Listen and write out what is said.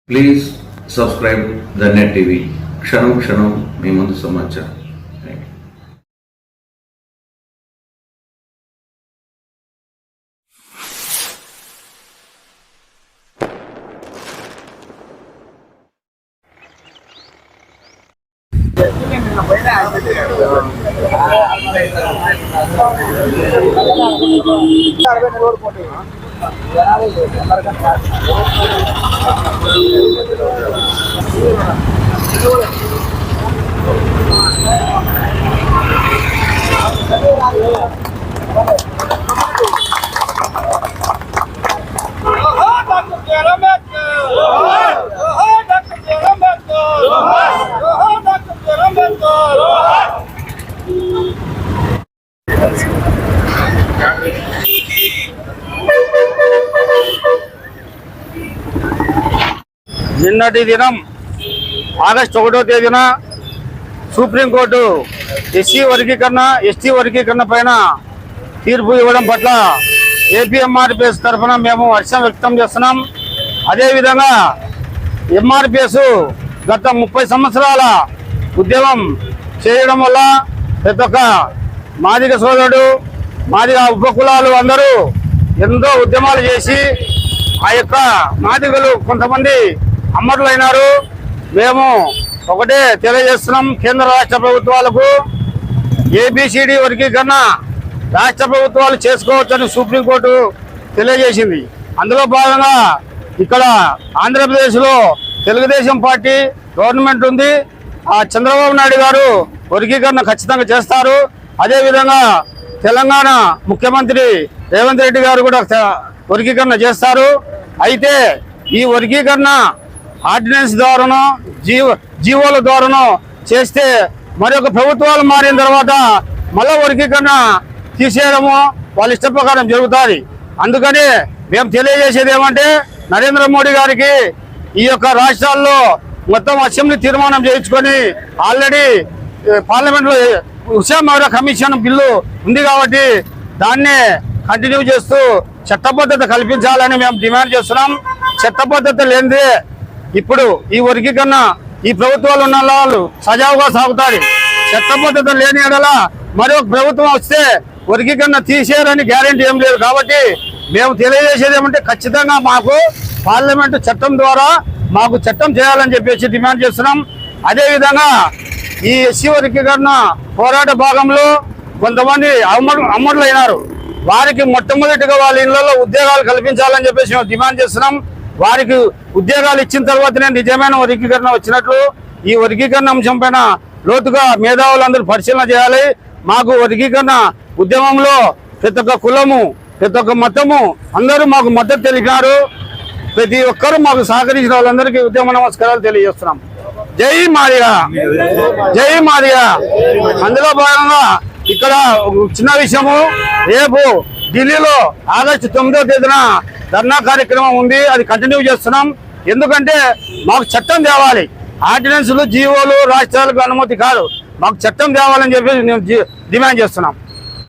Please subscribe the net TV. క్షణం క్షణం మీ ముందు సమాచారం. నిన్నటి దినం ఆగస్టు 1వ తేదీన సుప్రీంకోర్టు ఎస్సీ వర్గీకరణ ఎస్టీ వర్గీకరణ పైన తీర్పు ఇవ్వడం పట్ల ఏపీఎంఆర్పిఎస్ తరఫున మేము హర్షం వ్యక్తం చేస్తున్నాం. అదేవిధంగా ఎంఆర్పిఎస్ గత 30 సంవత్సరాల ఉద్యమం చేయడం వల్ల ప్రతి ఒక్క మాదిగ సోదరుడు మాదిగ ఉపకులాలు అందరూ ఎంతో ఉద్యమాలు చేసి ఆ యొక్క మాదిగలు కొంతమంది అమరులైనారు. మేము ఒకటే తెలియజేస్తున్నాం, కేంద్ర రాష్ట్ర ప్రభుత్వాలకు ఏబిసిడి వర్గీకరణ రాష్ట్ర ప్రభుత్వాలు చేసుకోవచ్చని సుప్రీంకోర్టు తెలియజేసింది. అందులో భాగంగా ఇక్కడ ఆంధ్రప్రదేశ్లో తెలుగుదేశం పార్టీ గవర్నమెంట్ ఉంది. ఆ చంద్రబాబు నాయుడు గారు వర్గీకరణ ఖచ్చితంగా చేస్తారు. అదేవిధంగా తెలంగాణ ముఖ్యమంత్రి రేవంత్ రెడ్డి గారు కూడా వర్గీకరణ చేస్తారు. అయితే ఈ వర్గీకరణ ఆర్డినెన్స్ ద్వారానో జీవోల ద్వారానో చేస్తే మరొక ప్రభుత్వాలు మారిన తర్వాత మళ్ళా వర్గీకరణ తీసేయడము వాళ్ళ ఇష్ట ప్రకారం జరుగుతుంది. అందుకని మేము తెలియజేసేది ఏమంటే నరేంద్ర మోడీ గారికి ఈ యొక్క రాష్ట్రాల్లో మొత్తం అసెంబ్లీ తీర్మానం చేయించుకొని ఆల్రెడీ పార్లమెంట్లో ఉషా కమిషన్ బిల్లు ఉంది కాబట్టి దాన్నే కంటిన్యూ చేస్తూ చట్టబద్ధత కల్పించాలని మేము డిమాండ్ చేస్తున్నాం. చట్టబద్ధత లేనిదే ఇప్పుడు ఈ వర్గీకరణ ఈ ప్రభుత్వాలు ఉన్న వాళ్ళు సజావుగా సాగుతారు. చట్టబద్ధత లేని ఎడల మరొక ప్రభుత్వం వస్తే వర్గీకరణ తీసేయరని గ్యారెంటీ ఏం లేదు. కాబట్టి మేము తెలియజేసేది ఏమంటే ఖచ్చితంగా మాకు పార్లమెంటు చట్టం ద్వారా మాకు చట్టం చేయాలని చెప్పేసి డిమాండ్ చేస్తున్నాం. అదేవిధంగా ఈ ఎస్సీ వర్గీకరణ పోరాట భాగంలో కొంతమంది అమరులైనారు. వారికి మొట్టమొదటిగా వాళ్ళ ఇళ్లలో ఉద్యోగాలు కల్పించాలని చెప్పేసి మేము డిమాండ్ చేస్తున్నాం. వారికి ఉద్యోగాలు ఇచ్చిన తర్వాతనే నిజమైన వర్గీకరణ వచ్చినట్లు. ఈ వర్గీకరణ అంశం పైన లోతుగా మేధావులందరూ పరిశీలన చేయాలి. మాకు వర్గీకరణ ఉద్యమంలో ప్రతి ఒక్క కులము ప్రతి ఒక్క మతము అందరూ మాకు మద్దతు తెలిపినారు. ప్రతి ఒక్కరూ మాకు సహకరించిన వాళ్ళందరికీ ఉద్యమ నమస్కారాలు తెలియజేస్తున్నాం. జై మాదిగ, జై మాదిగ. అందులో భాగంగా ఇక్కడ చిన్న విషయము, రేపు ఢిల్లీలో ఆగస్టు 9వ తేదీన ధర్నా కార్యక్రమం ఉంది. అది కంటిన్యూ చేస్తున్నాం. ఎందుకంటే మాకు చట్టం తేవాలి. ఆర్డినెన్స్లు జీవోలు రాష్ట్రాలకు అనుమతి కాదు, మాకు చట్టం తేవాలని చెప్పి మేము డిమాండ్ చేస్తున్నాం.